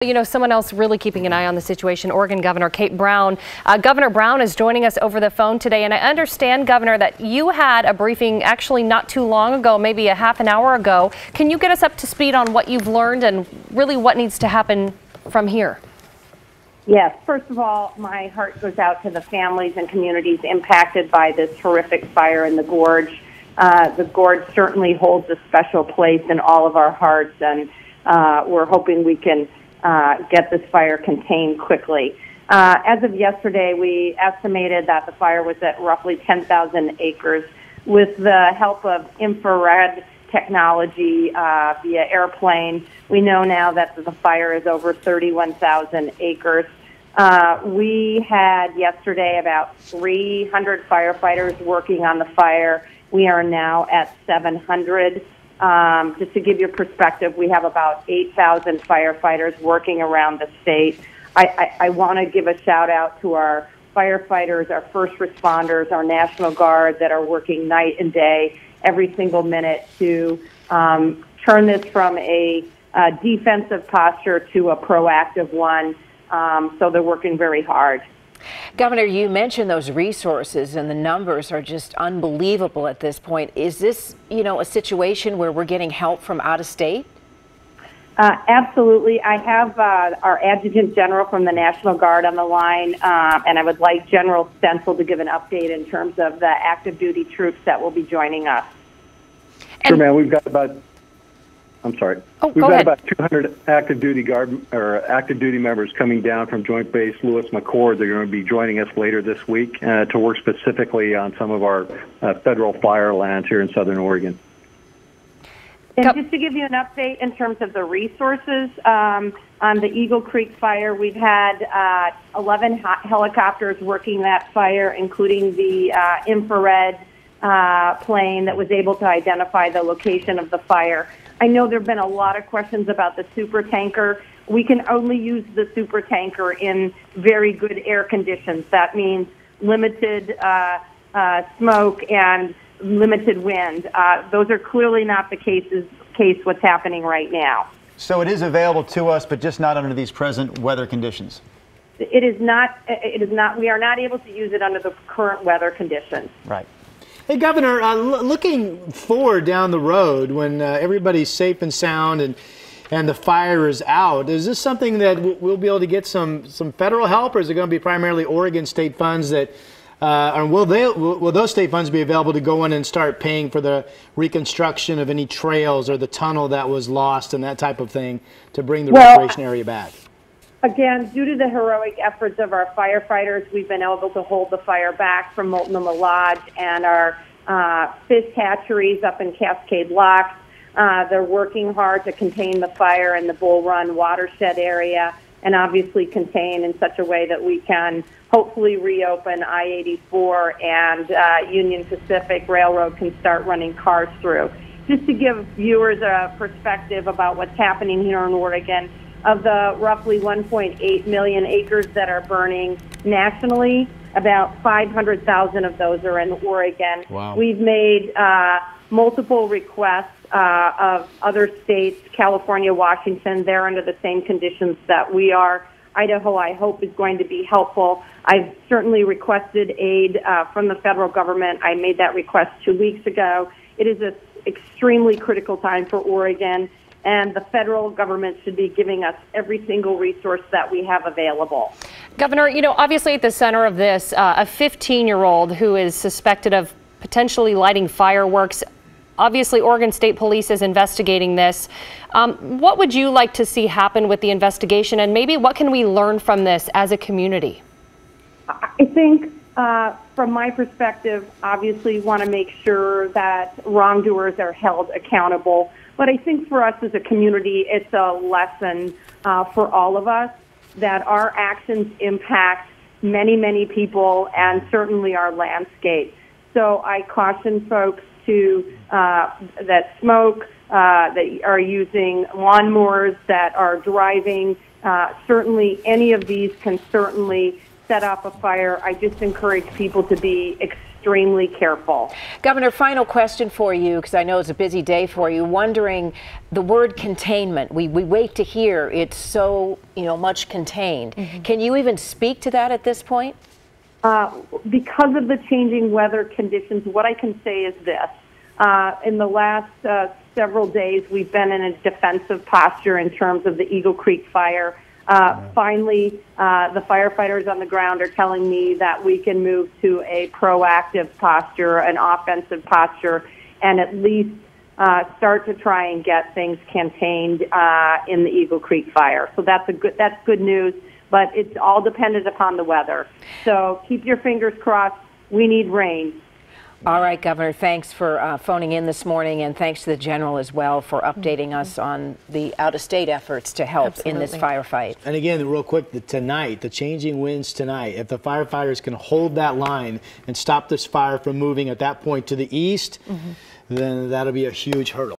You know, someone else really keeping an eye on the situation, Oregon Governor Kate Brown. Governor Brown is joining us over the phone today, and I understand, Governor, that you had a briefing actually not too long ago, maybe a half an hour ago. Can you get us up to speed on what you've learned and really what needs to happen from here? Yes. First of all, my heart goes out to the families and communities impacted by this horrific fire in the gorge. The gorge certainly holds a special place in all of our hearts, and we're hoping we can get this fire contained quickly. As of yesterday, we estimated that the fire was at roughly 10,000 acres. With the help of infrared technology via airplane, we know now that the fire is over 31,000 acres. We had yesterday about 300 firefighters working on the fire. We are now at 700. Just to give you perspective, we have about 8,000 firefighters working around the state. I want to give a shout out to our firefighters, our first responders, our National Guard that are working night and day, every single minute to turn this from a defensive posture to a proactive one. So they're working very hard. Governor, you mentioned those resources, and the numbers are just unbelievable at this point. Is this, a situation where we're getting help from out of state? Absolutely. I have our Adjutant General from the National Guard on the line, and I would like General Stencil to give an update in terms of the active duty troops that will be joining us. Sure, ma'am. We've got about we've got about 200 active duty members coming down from Joint Base Lewis McChord. They're going to be joining us later this week to work specifically on some of our federal fire lands here in Southern Oregon. And just to give you an update in terms of the resources, on the Eagle Creek fire, we've had 11 helicopters working that fire, including the infrared plane that was able to identify the location of the fire. I know there have been a lot of questions about the super tanker. We can only use the super tanker in very good air conditions. That means limited smoke and limited wind. Those are clearly not the case what's happening right now. So it is available to us, but just not under these present weather conditions. It is not. We are not able to use it under the current weather conditions. Right. Hey, Governor, looking forward down the road when everybody's safe and sound and the fire is out, is this something that we'll be able to get some federal help, or is it going to be primarily Oregon state funds that, and will those state funds be available to go in and start paying for the reconstruction of any trails or the tunnel that was lost and that type of thing to bring the recreation area back? Again, due to the heroic efforts of our firefighters, we've been able to hold the fire back from Multnomah Lodge and our fish hatcheries up in Cascade Locks. They're working hard to contain the fire in the Bull Run watershed area and obviously contain in such a way that we can hopefully reopen I-84 and Union Pacific Railroad can start running cars through. Just to give viewers a perspective about what's happening here in Oregon, of the roughly 1.8 million acres that are burning nationally, about 500,000 of those are in Oregon. Wow. We've made multiple requests of other states, California, Washington. They're under the same conditions that we are. Idaho, I hope, is going to be helpful. I've certainly requested aid from the federal government. I made that request 2 weeks ago. It is an extremely critical time for Oregon, and the federal government should be giving us every single resource that we have available. Governor, obviously at the center of this, a 15-year-old who is suspected of potentially lighting fireworks. Obviously, Oregon State Police is investigating this. What would you like to see happen with the investigation, and maybe what can we learn from this as a community? I think, from my perspective, obviously want to make sure that wrongdoers are held accountable. But I think for us as a community, it's a lesson for all of us that our actions impact many, many people and certainly our landscape. So I caution folks that smoke, that are using lawnmowers, that are driving. Certainly any of these can certainly set off a fire. I just encourage people to be extremely extremely careful. Governor, final question for you, because I know it's a busy day for you. Wondering, the word containment, we wait to hear it's so much contained. Can you even speak to that at this point? Because of the changing weather conditions, what I can say is this. In the last several days, we've been in a defensive posture in terms of the Eagle Creek fire. Finally, the firefighters on the ground are telling me that we can move to a proactive posture, an offensive posture, and at least start to try and get things contained in the Eagle Creek fire. So that's good news, but it's all dependent upon the weather. So keep your fingers crossed. We need rain. All right, Governor, thanks for phoning in this morning, and thanks to the General as well for updating us on the out-of-state efforts to help in this firefight. And again, real quick, tonight, the changing winds tonight, if the firefighters can hold that line and stop this fire from moving at that point to the east, then that'll be a huge hurdle.